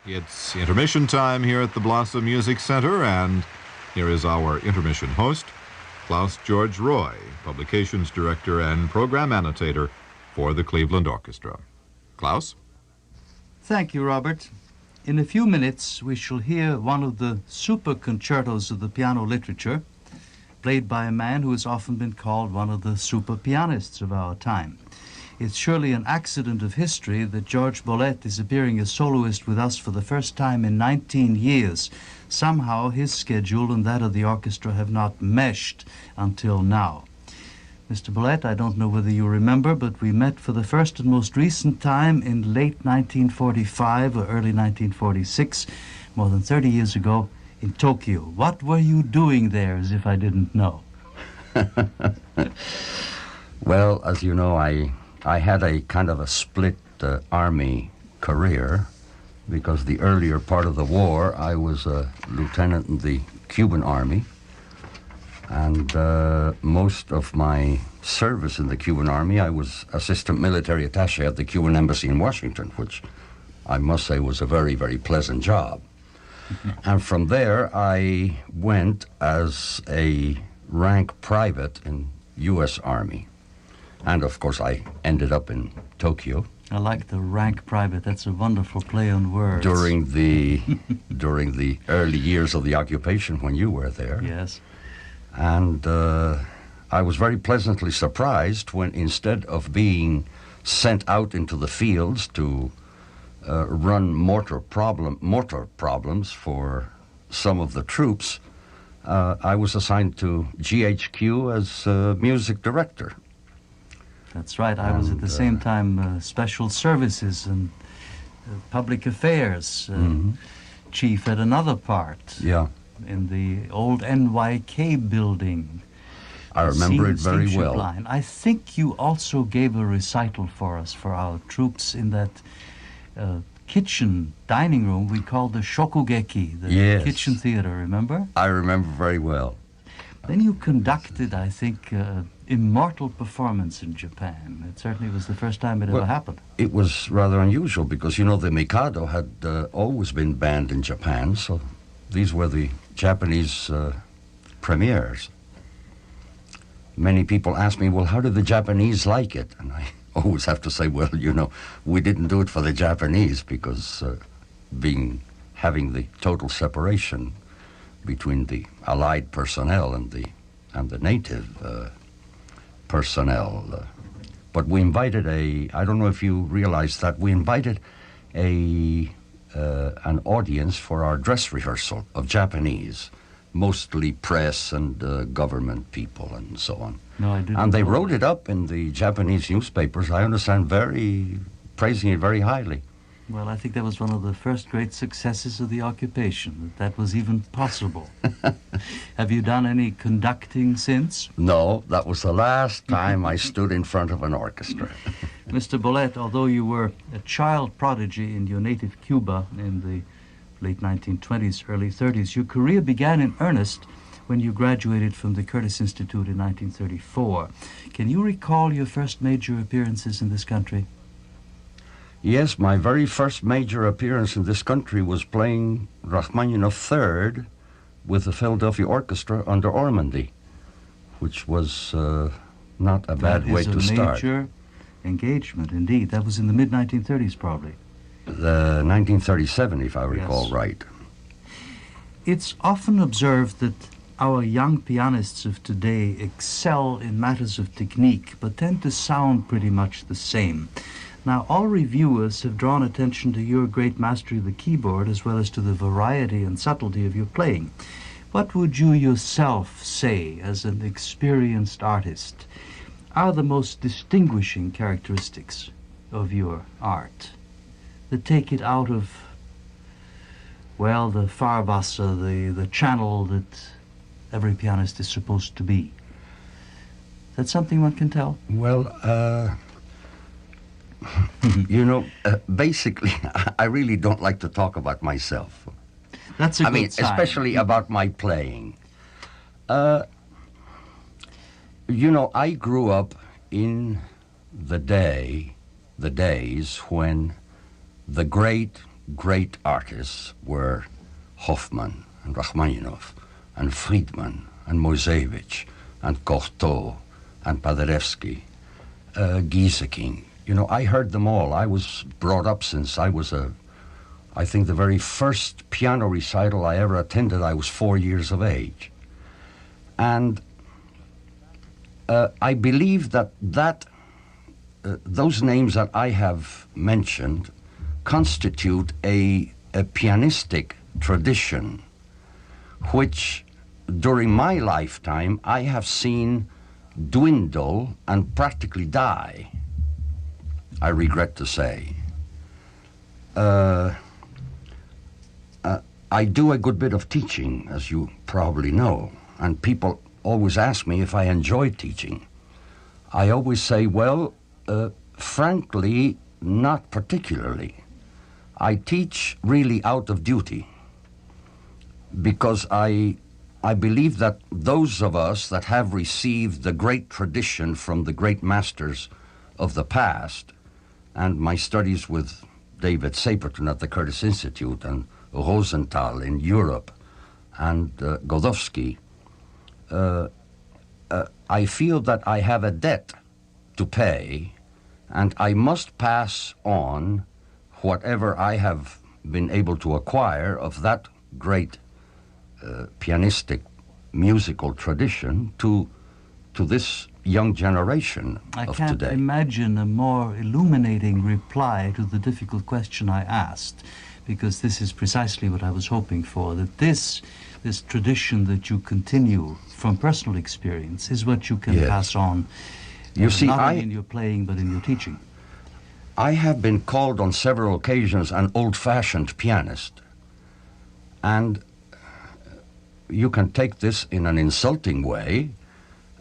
It's intermission time here at the Blossom Music Center, and here is our intermission host, Klaus George Roy, Publications Director and Program Annotator for the Cleveland Orchestra. Klaus? Thank you, Robert. In a few minutes, we shall hear one of the super concertos of the piano literature, played by a man who has often been called one of the super pianists of our time. It's surely an accident of history that Jorge Bolet is appearing as soloist with us for the first time in 19 years. Somehow his schedule and that of the orchestra have not meshed until now. Mr. Bolet, I don't know whether you remember, but we met for the first and most recent time in late 1945 or early 1946, more than 30 years ago, in Tokyo. What were you doing there, as if I didn't know? Well, as you know, I had a kind of a split army career, because the earlier part of the war I was a lieutenant in the Cuban Army, and most of my service in the Cuban Army I was assistant military attaché at the Cuban Embassy in Washington, which I must say was a very, very pleasant job. And from there I went as a rank private in U.S. Army. And, of course, I ended up in Tokyo. I like the rank private. That's a wonderful play on words. During the early years of the occupation when you were there. Yes. And I was very pleasantly surprised when, instead of being sent out into the fields to run mortar problems for some of the troops, I was assigned to GHQ as music director. That's right. I was at the same time special services and public affairs chief at another part. Yeah. In the old NYK building. I remember it very well. Line. I think you also gave a recital for us, for our troops, in that kitchen dining room we called the Shokugeki, the kitchen theater, remember? I remember very well. Then you conducted, I think, immortal performance in Japan. It certainly was the first time it ever happened. It was rather unusual because, you know, the Mikado had always been banned in Japan, so these were the Japanese premieres. Many people ask me, well, how did the Japanese like it? And I always have to say, well, you know, we didn't do it for the Japanese because having the total separation between the Allied personnel and the native personnel. But we invited I don't know if you realize that, we invited an audience for our dress rehearsal of Japanese, mostly press and government people and so on. No, I didn't. And they wrote it up in the Japanese newspapers, I understand, praising it very highly. Well, I think that was one of the first great successes of the occupation, that was even possible. Have you done any conducting since? No, that was the last time I stood in front of an orchestra. Mr. Bolet, although you were a child prodigy in your native Cuba in the late 1920s, early 30s, your career began in earnest when you graduated from the Curtis Institute in 1934. Can you recall your first major appearances in this country? Yes, my very first major appearance in this country was playing Rachmaninoff Third with the Philadelphia Orchestra under Ormandy, which was not a bad way to start. That is a major engagement, indeed. That was in the mid-1930s, probably. The 1937, if I recall right. It's often observed that our young pianists of today excel in matters of technique, but tend to sound pretty much the same. Now, all reviewers have drawn attention to your great mastery of the keyboard as well as to the variety and subtlety of your playing. What would you yourself say, as an experienced artist, are the most distinguishing characteristics of your art that take it out of, well, the Fahrwasser, the channel that every pianist is supposed to be? Is that something one can tell? Well, you know, basically, I really don't like to talk about myself. That's a good sign. Especially about my playing. You know, I grew up in the days when the great great artists were Hofmann and Rachmaninoff and Friedman and Mojsevich and Cortot and Paderewski, Gieseking. You know, I heard them all. I was brought up since I was I think the very first piano recital I ever attended, I was 4 years of age. And I believe that those names that I have mentioned constitute a pianistic tradition which during my lifetime I have seen dwindle and practically die, I regret to say. I do a good bit of teaching, as you probably know, and people always ask me if I enjoy teaching. I always say, well, frankly, not particularly. I teach really out of duty because I believe that those of us that have received the great tradition from the great masters of the past, and my studies with David Saperton at the Curtis Institute and Rosenthal in Europe and Godowski, I feel that I have a debt to pay, and I must pass on whatever I have been able to acquire of that great pianistic musical tradition to this young generation of today. I can't imagine a more illuminating reply to the difficult question I asked, because this is precisely what I was hoping for, that this tradition that you continue from personal experience is what you can pass on, you see, not only in your playing but in your teaching. I have been called on several occasions an old-fashioned pianist, and you can take this in an insulting way.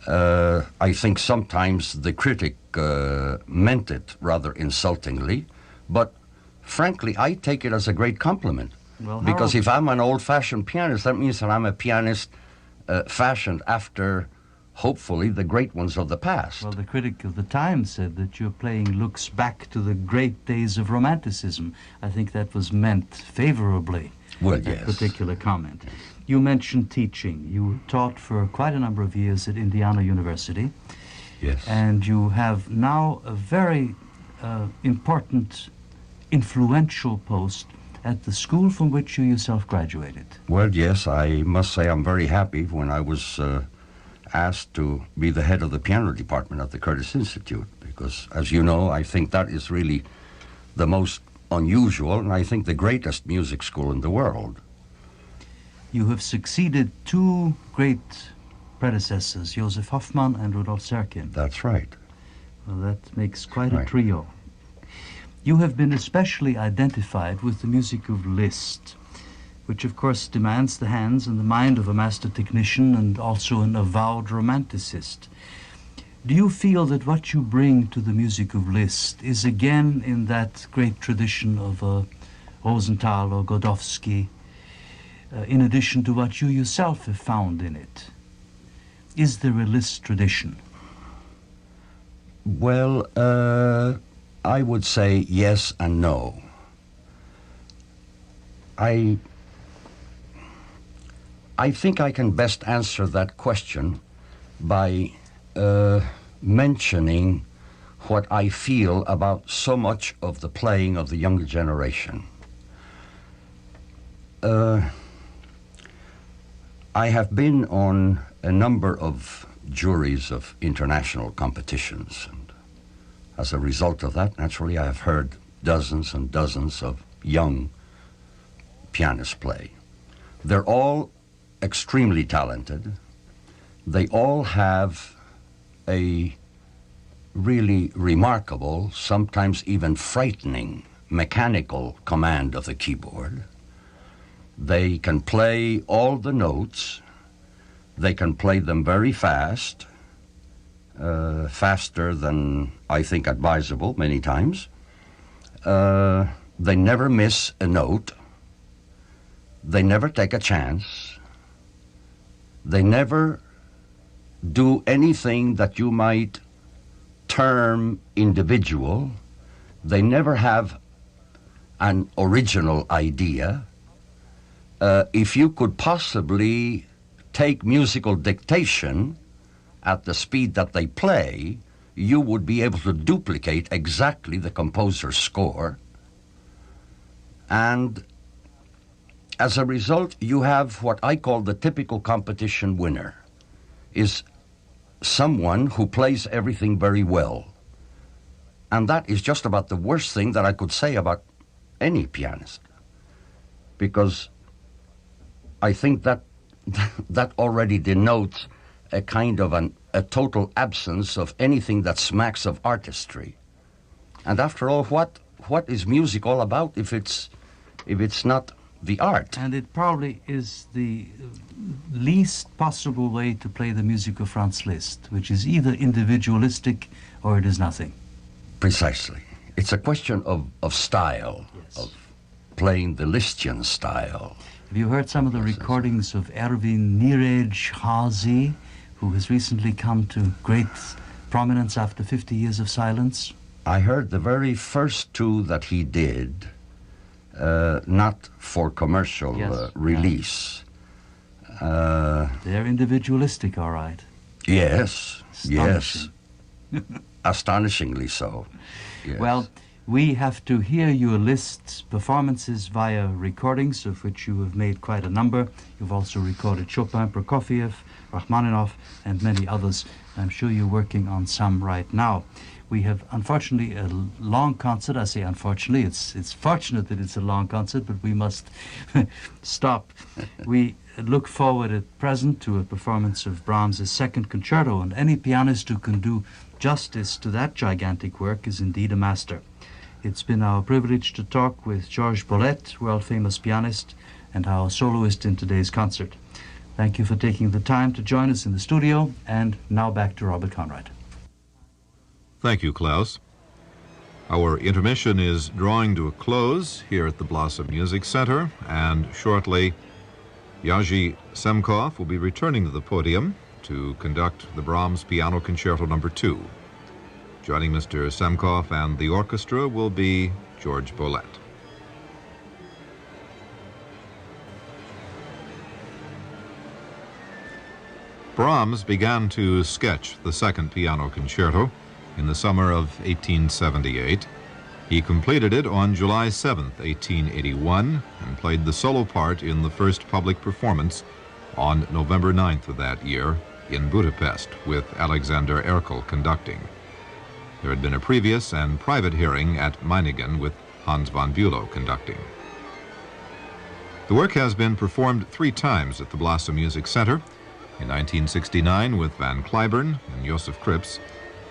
I think sometimes the critic meant it rather insultingly, but frankly, I take it as a great compliment. Well, because if I'm an old-fashioned pianist, that means that I'm a pianist fashioned after, hopefully, the great ones of the past. Well, the critic of the time said that your playing looks back to the great days of Romanticism. I think that was meant favorably, Well, that yes. particular comment. You mentioned teaching. You taught for quite a number of years at Indiana University. Yes. And you have now a very important, influential post at the school from which you yourself graduated. Well, yes, I must say I'm very happy when I was asked to be the head of the piano department at the Curtis Institute, because, as you know, I think that is really the most unusual and I think the greatest music school in the world. You have succeeded two great predecessors, Joseph Hoffmann and Rudolf Serkin. That's right. Well, that makes quite a Right. trio. You have been especially identified with the music of Liszt, which of course demands the hands and the mind of a master technician and also an avowed romanticist. Do you feel that what you bring to the music of Liszt is again in that great tradition of Rosenthal or Godowski, in addition to what you yourself have found in it? Is there a Liszt tradition? Well, I would say yes and no. I think I can best answer that question by mentioning what I feel about so much of the playing of the younger generation. I have been on a number of juries of international competitions, and as a result of that, naturally, I have heard dozens and dozens of young pianists play. They're all extremely talented. They all have a really remarkable, sometimes even frightening, mechanical command of the keyboard. They can play all the notes. They can play them very fast, faster than I think advisable many times. They never miss a note. They never take a chance. They never do anything that you might term individual. They never have an original idea, if you could possibly take musical dictation at the speed that they play, you would be able to duplicate exactly the composer's score. And as a result, you have what I call the typical competition winner, is someone who plays everything very well. And that is just about the worst thing that I could say about any pianist, because I think that that already denotes a kind of a total absence of anything that smacks of artistry. And after all, what is music all about if it's not the art? And it probably is the least possible way to play the music of Franz Liszt, which is either individualistic or it is nothing. Precisely. It's a question of style, Yes. of playing the Lisztian style. Have you heard some of the recordings of Erwin Neeraj-Hazy, who has recently come to great prominence after 50 years of silence? I heard the very first two that he did, not for commercial Yes, release. They're individualistic, all right. Yes, yes. Astonishing. Astonishingly so. Yes. Well, we have to hear your Liszt's performances via recordings, of which you have made quite a number. You've also recorded Chopin, Prokofiev, Rachmaninoff, and many others. I'm sure you're working on some right now. We have, unfortunately, a long concert. I say unfortunately, it's fortunate that it's a long concert, but we must stop. We look forward at present to a performance of Brahms' second concerto, and any pianist who can do justice to that gigantic work is indeed a master. It's been our privilege to talk with Jorge Bolet, world-famous pianist, and our soloist in today's concert. Thank you for taking the time to join us in the studio, and now back to Robert Conrad. Thank you, Klaus. Our intermission is drawing to a close here at the Blossom Music Center, and shortly Jerzy Semkow will be returning to the podium to conduct the Brahms Piano Concerto No. 2. Joining Mr. Semkow and the orchestra will be Jorge Bolet. Brahms began to sketch the second piano concerto in the summer of 1878. He completed it on July 7, 1881, and played the solo part in the first public performance on November 9th of that year in Budapest, with Alexander Erkel conducting. There had been a previous and private hearing at Meiningen with Hans von Bülow conducting. The work has been performed 3 times at the Blossom Music Center, in 1969 with Van Cliburn and Josef Krips,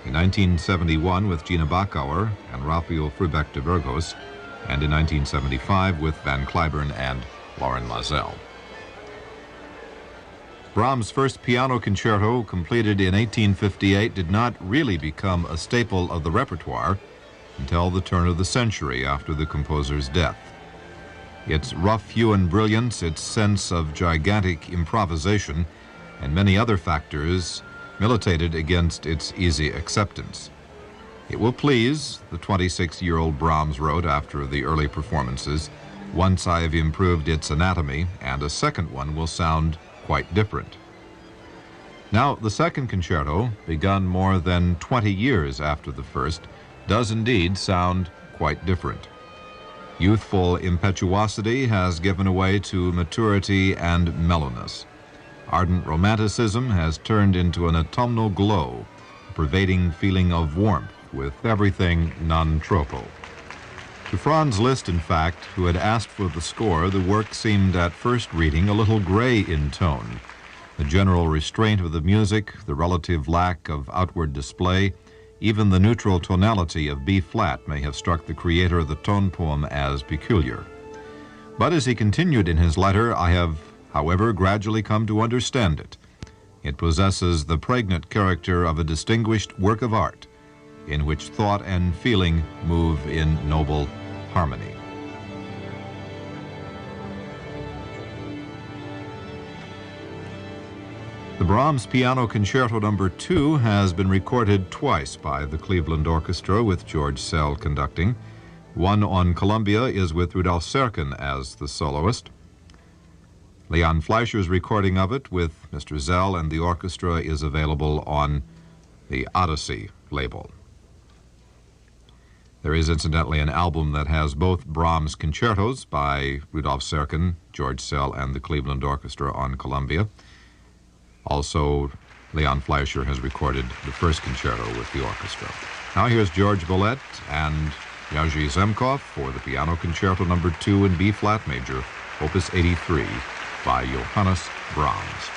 in 1971 with Gina Bachauer and Raphael Frubeck de Burgos, and in 1975 with Van Cliburn and Lauren Mazel. Brahms' first piano concerto, completed in 1858, did not really become a staple of the repertoire until the turn of the century after the composer's death. Its rough hue and brilliance, its sense of gigantic improvisation, and many other factors militated against its easy acceptance. It will please, the 26-year-old Brahms wrote after the early performances, once I have improved its anatomy, and a second one will sound quite different. Now, the second concerto, begun more than 20 years after the first, does indeed sound quite different. Youthful impetuosity has given way to maturity and mellowness. Ardent romanticism has turned into an autumnal glow, a pervading feeling of warmth with everything non troppo. To Franz Liszt, in fact, who had asked for the score, the work seemed at first reading a little gray in tone. The general restraint of the music, the relative lack of outward display, even the neutral tonality of B-flat may have struck the creator of the tone poem as peculiar. But as he continued in his letter, I have, however, gradually come to understand it. It possesses the pregnant character of a distinguished work of art, in which thought and feeling move in noble harmony. The Brahms Piano Concerto No. 2 has been recorded twice by the Cleveland Orchestra with George Sell conducting. One on Columbia is with Rudolf Serkin as the soloist. Leon Fleischer's recording of it with Mr. Zell and the orchestra is available on the Odyssey label. There is incidentally an album that has both Brahms concertos by Rudolf Serkin, George Szell, and the Cleveland Orchestra on Columbia. Also, Leon Fleischer has recorded the first concerto with the orchestra. Now here's Jorge Bolet and Jerzy Semkow for the Piano Concerto No. 2 in B-flat major, Opus 83, by Johannes Brahms.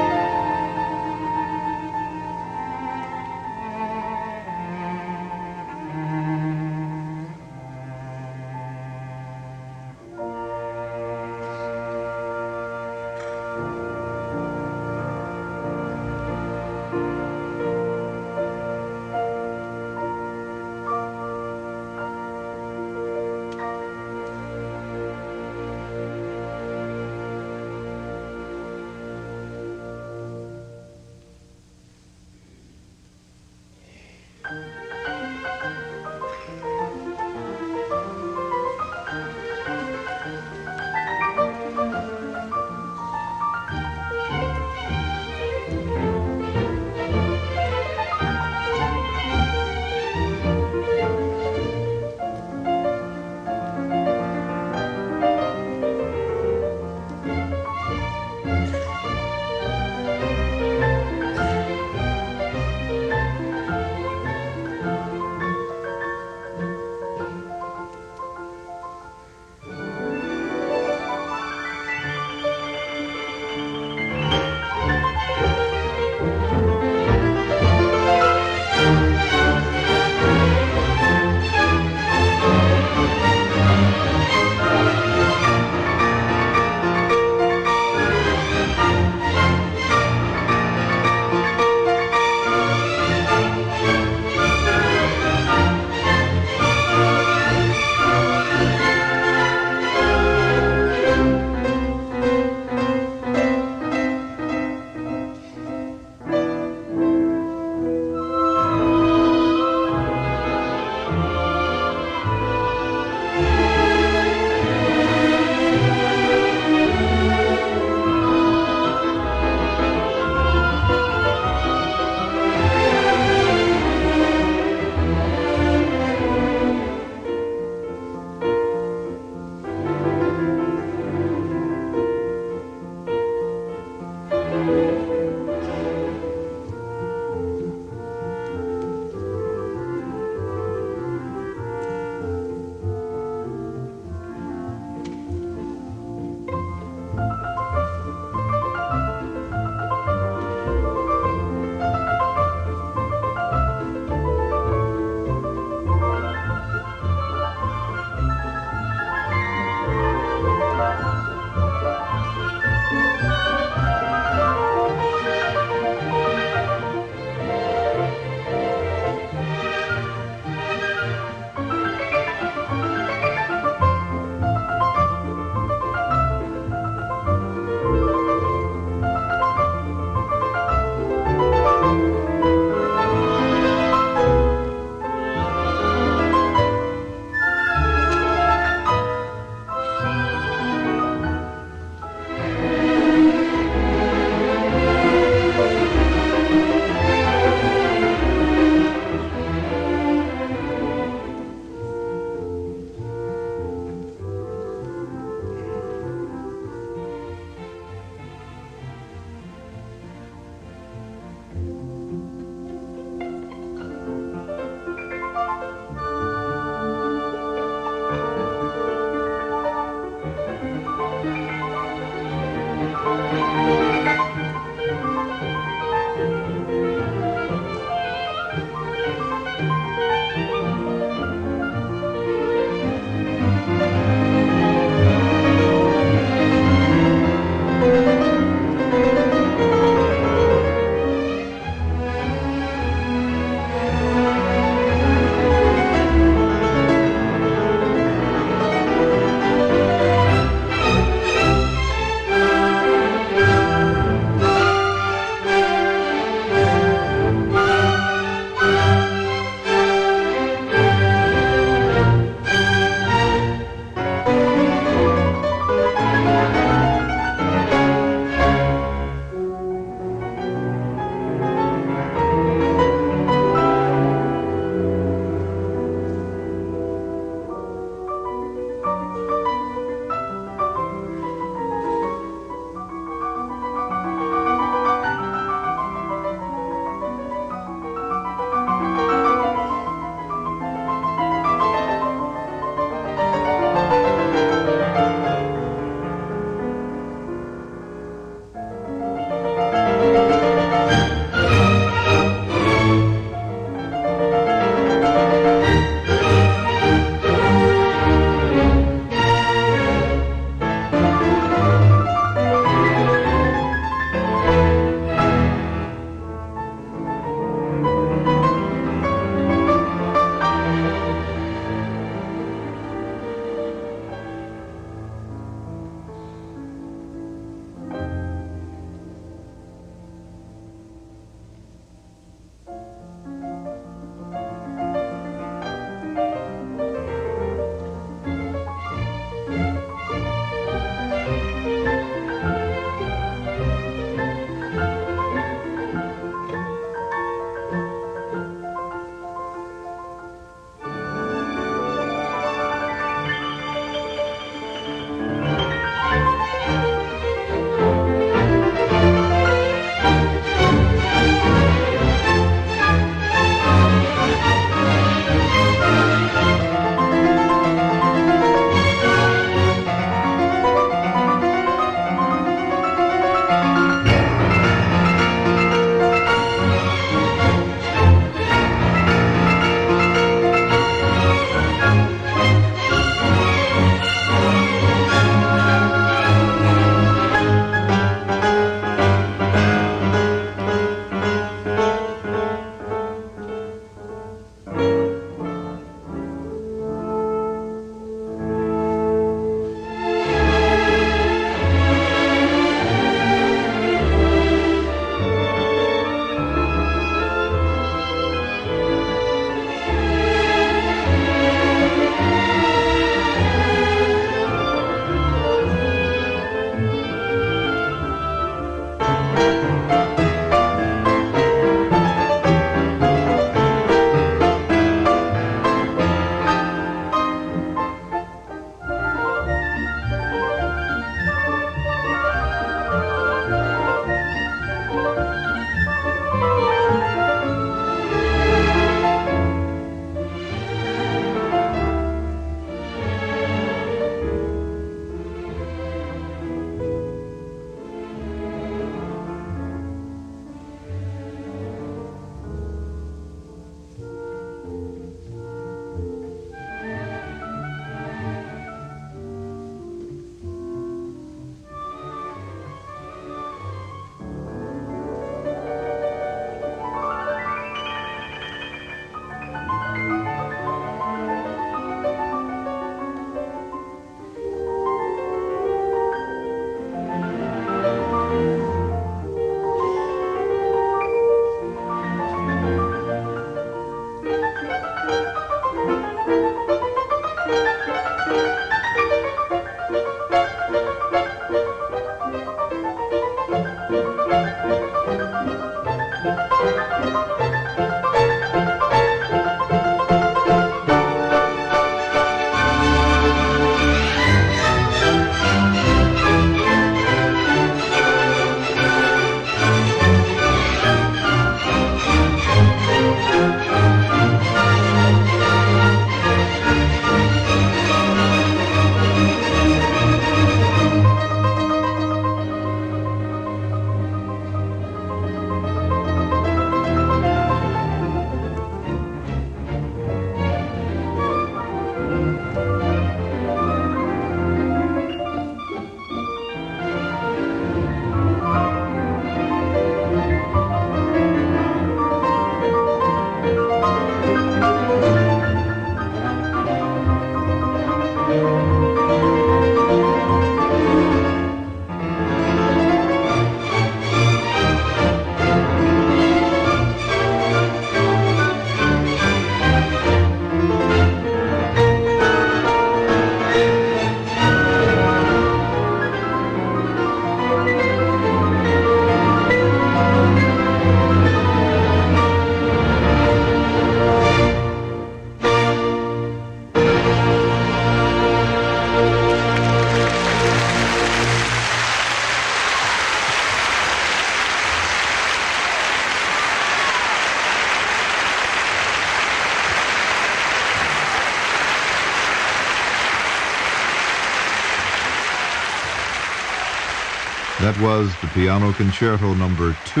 That was the Piano Concerto No. 2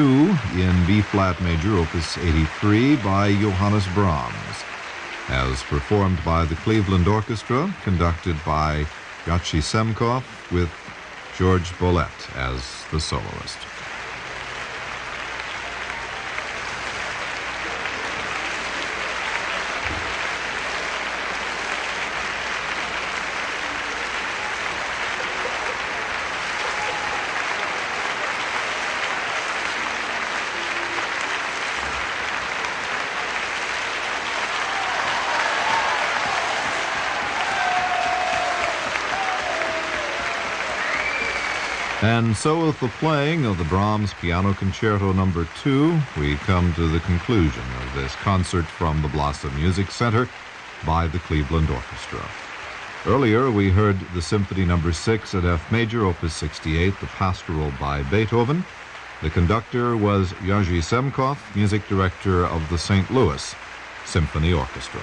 in B-flat major, Opus 83 by Johannes Brahms, as performed by the Cleveland Orchestra, conducted by Jerzy Semkow with Jorge Bolet as the soloist. And so with the playing of the Brahms Piano Concerto No. 2, we come to the conclusion of this concert from the Blossom Music Center by the Cleveland Orchestra. Earlier, we heard the Symphony No. 6 at F major, Opus 68, the Pastoral by Beethoven. The conductor was Jerzy Semkow, music director of the St. Louis Symphony Orchestra.